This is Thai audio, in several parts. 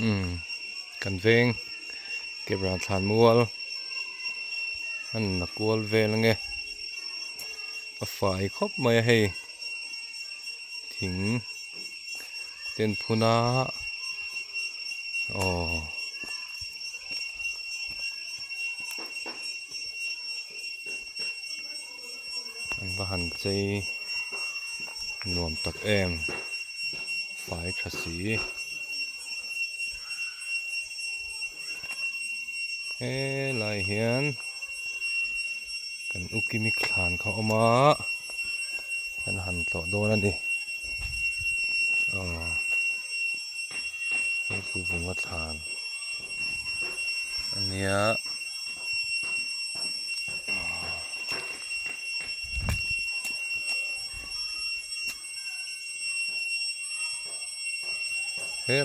กันเวงเก็บร้านทานมัวลอันนักวอลเวลไงฝ่ายครบไม่ให้ถึงเต้นพุนาอันว่าหันใจนวมตักแอมฝ่ายชะสีลายเหียนกันอุกิมิคลานเขาเอามากันหันต่อโดนั่นดินี่คือvùngวัดฐานอันเนี้ย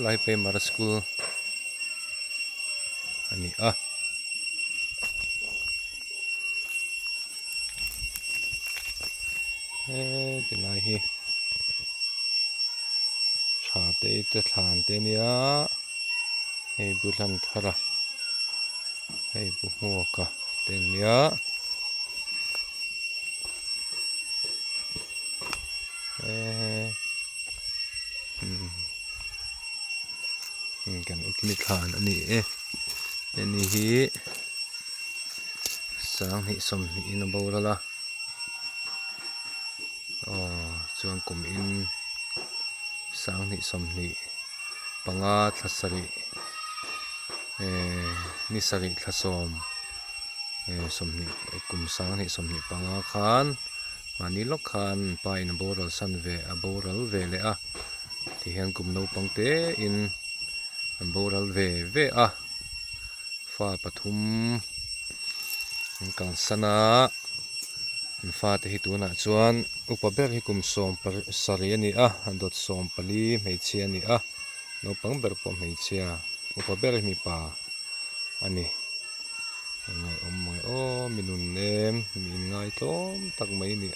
ลายเป็นมาร์สกูลอันนี้เป็นไรฮีชาเตยจะทานเตเนียให้บุลันทระให้บุหัวกะเตเนียกันอุกิมิคานอันนี้อันนี้ฮีสังหิสมหินบอละส่วนกลุ่มอินสังหิสมหิปังอาทัศรินิสริทัศมสมหิกลุ่มสังหิสมหิปังอาคานมานิลกคานไปนบอรัลสันเวอโบรัลเวเลที่เห็นกลุ่มโนปังเตอินบอรัลเวฟ้าปฐุมกังสนาฟ้าที่หิตัวน่ะจวนอุปเบกหิกุมสมสรีนี่อันดดสมปลีไม่เชียนี่โนปังเบรปมไม่เชียอุปเบกมีป่าอันนี้ยังไงมีนุนเนมมีง่ายต้มตักไม่นี่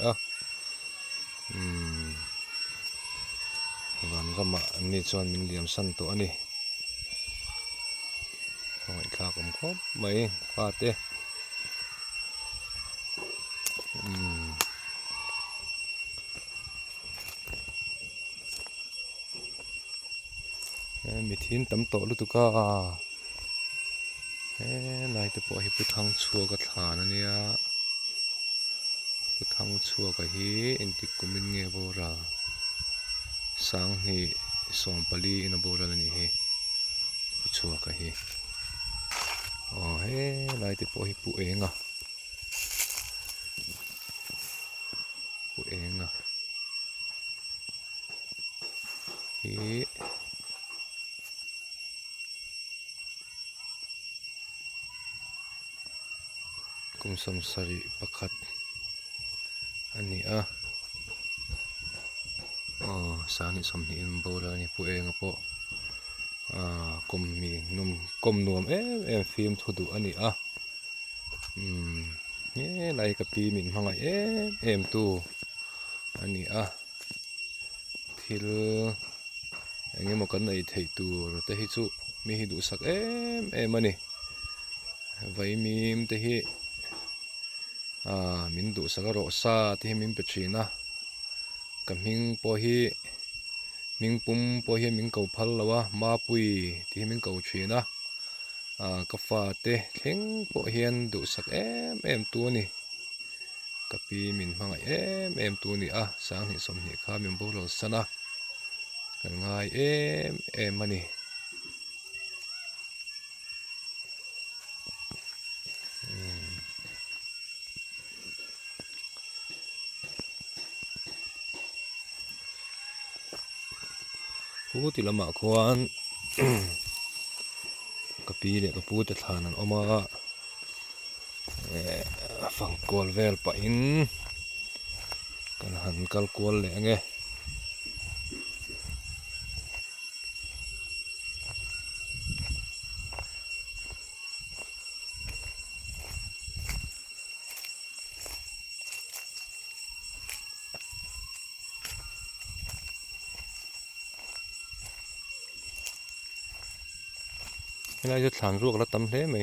วันก็มาอันนี้จวนมินเลียมสันตัวอันนี้ไม่ข้าผมครบไม่ฟาดเต้มีทิ้นตำโตลุตุก้าลายตัวปอยพุทธังชัวกับฐานอันเนี้ยพุทธังชัวกับฮีอินติกุมินเงโบราสังหิสมปลีอินโบราณนี่พุชัวกับฮีลายตัวปอยปุเองปุเองกุมสมสริปคัดอันนี้สานิสมหินโบราณนี่ปุเองปะกุมมีนุ่มกุมนวมฟิล์มทุดุอันนี้ลายกับปีมินพังไงตู้อันนี้ทิลอย่างเงี้ยมันก็ในไทยตัวแต่ฮิจุมีฮิดูสักมันนี่ไว้มีมแต่ฮิมินดูสักรสาที่มินเป็นชีนะกับมิงพอฮิมิงปุ่มพอฮิมิงเก่าพัลละวะมาปุยที่มิงเก่าชีนะกาแฟเตะเข่งพอเฮียนดูสักตัวนี่กับปีมินพังตัวนี่สังหิสมหิข้ามินบุรุษสนะกันง่ายมันนี่พูดที่ละหมาดควรกับปีเนี่ยกับพูดจะทานนั้นออกมาฝั่งกอลเวลไปอินกันหันกัลกอลเลยไง ไม่น่าจะถามรวกแล้วตำเทไหม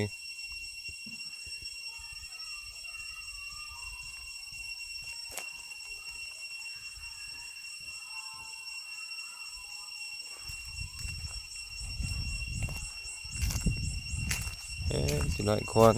จะไหนควัน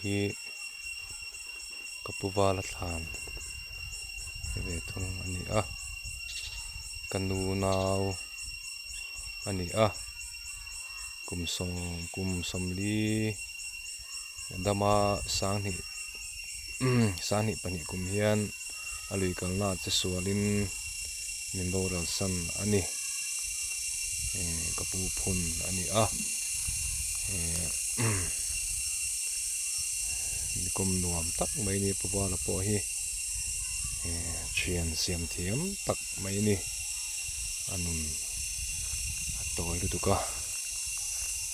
ที่กับปูวาละทานเวทุงอันนี้กันนูนาวอันนี้กุมสมลีดามาสางนี่ปนิกุมเฮียนอลุยกันนาจะสวลินมินโบรัลสันอันนี้กับปูพุนอันนี้มีกลมนวมตักไม่นี่ปวาละปอฮีเชียนเสียมเทียมตักไม่นี่อันนู้นตัวดูตุกะ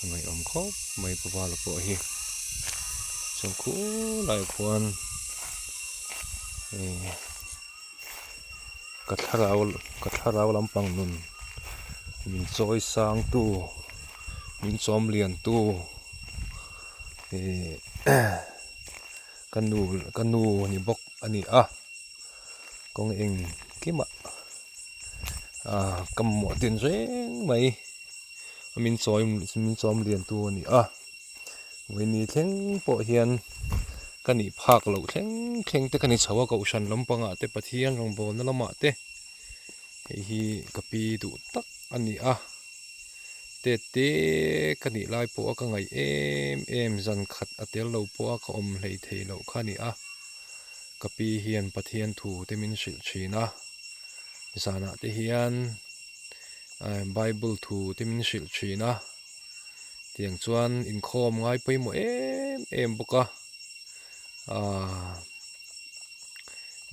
ไม่อมคบไม่ปวาละปอฮีสงคูหลายคนกัดทาราวลำปังนุนมินซอยสางตู้มินซ้อมเลียนตู้กันนูนี่บกอันนี้กองเองกี่มะกำหมดเดินเร่งไหมมินซ้อมเลียนตู้นี่วันนี้เท่งปอเฮียนกันนี่ภาคเราเท่งแต่กันนี่ชาวก็อุชันลำปังแต่ปะเทียนรองบอลนั่นละมาเตะฮีกับปีดูตักอันนี้เตกันนี่ลายปัวก็ไงเอ็มจันขัดอเตลเราปัวก็อมเลยเทเราข้านี่กับปีเฮียนปะเทียนถูเตมินสิลชีนะสานะเตเฮียนไบเบิลถูเตมินสิลชีนะเตียงจวนอินคอมไงไปหมดเอ็มบุก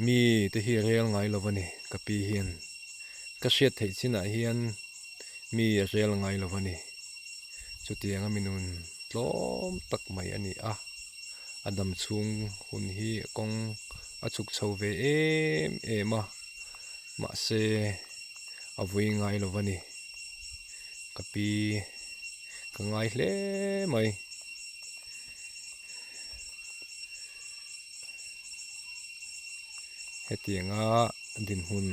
มีเตเฮียเรียงไงเราวันนี้กับปีเฮียนก็เชียดเทสินะเฮียนมีเรียงไงเราวันนี้จุดเตียงมินุนล้อมตักไม่อันนี้อดัมซุงหุ่นฮีกงจุกเชาวเวมาเซอวิ่งไงเราวันนี้กับปีก็ไงเล่ไหมเฮตียงดินหุ่น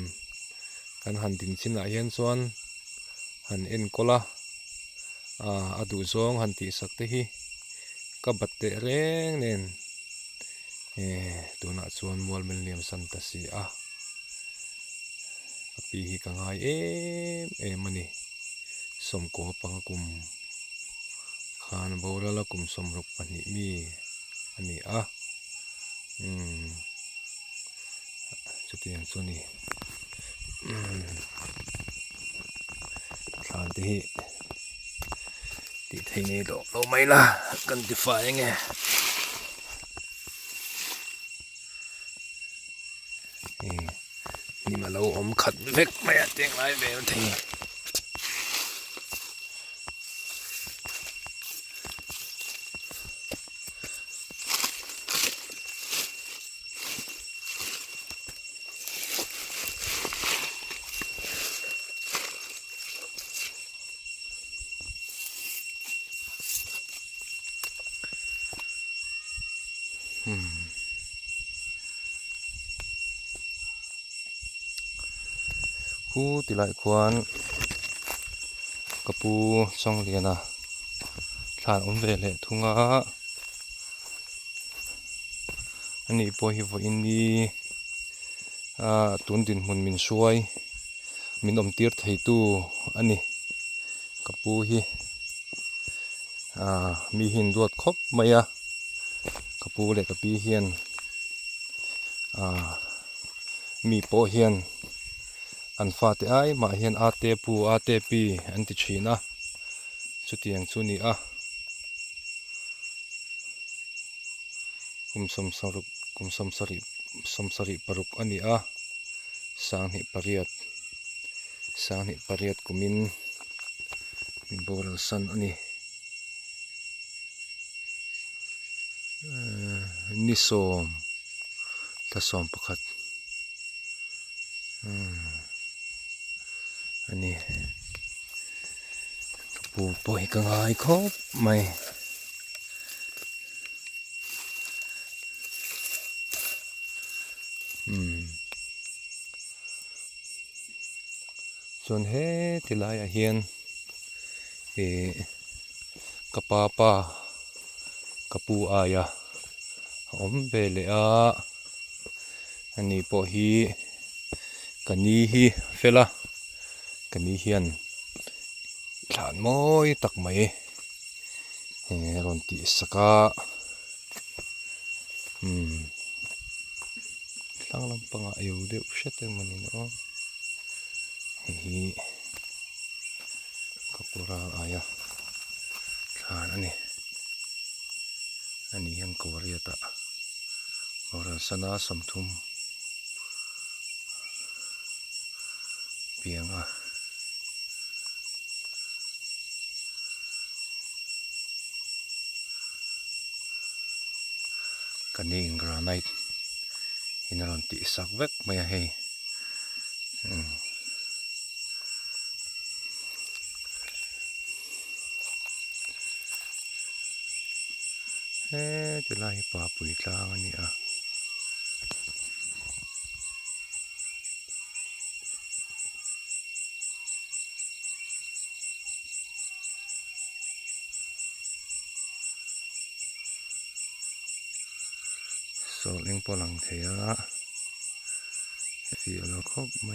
กันหันดินชินเฮียนส่วนหันเอ็นก็ละดูซองหันตีสักทีก็บัดเตะเร่งเน้นตัวน่ะส่วนมวลเป็นเหลี่ยมสันตสีปีฮีกังไงมันนี่สมโกปังกุมขานโบราณกุมสมรบปนิมีอันนี้จุดที่อย่างส่วนนี้ขานที่ที่นี่เราไม่ละกันที่ฝ่ายไงนี่มาเราอมขัดเล็กไม่เตียงไรแบบที่ผู้ติลายควานกระปูช่องเรียนฐานอมเวลทุ่งอันนี้พอหิวอินดีตุนดินมันมินช่วยมินอมเตียร์ไทยตู้อันนี้กระปูฮีมีหินดวดครบไหมกระปูเล็กกระปีเฮียนมีโปเฮียนอันฟาเตไอมาเฮียนอาเตปูอาเตปีอันติชีนะสุดที่ยังสุนี กุมสมสริปรุกอันนี้อ่ะสางหิปริยัดกุมินโบราณสันอันนี้นิสมตะสมประคัดอันนี้ปูปล่อยกังไห้ครบไหมส่วนเฮที่ลายเฮียนกะปาปากะปูอายะเบเลอาอันนี้ปอฮีกันนี้ฮีเฟล่ากันนี้เฮียนหลานม้อยตักไหมรอนติสกาตั้งลำปังอายุเดียวเช็ดมันนี่เนาะฮีกบราอายะหลานอันนี้ยังกวารียตะโบราณสนาสมทุมเปียงกันนี่กราไนท์อินรันติสักเวกไม่ให้จะไล่ปลาปุ๋ยกลางอันนี้โซเล็งปอลังเทียเสียแล้วครบไหม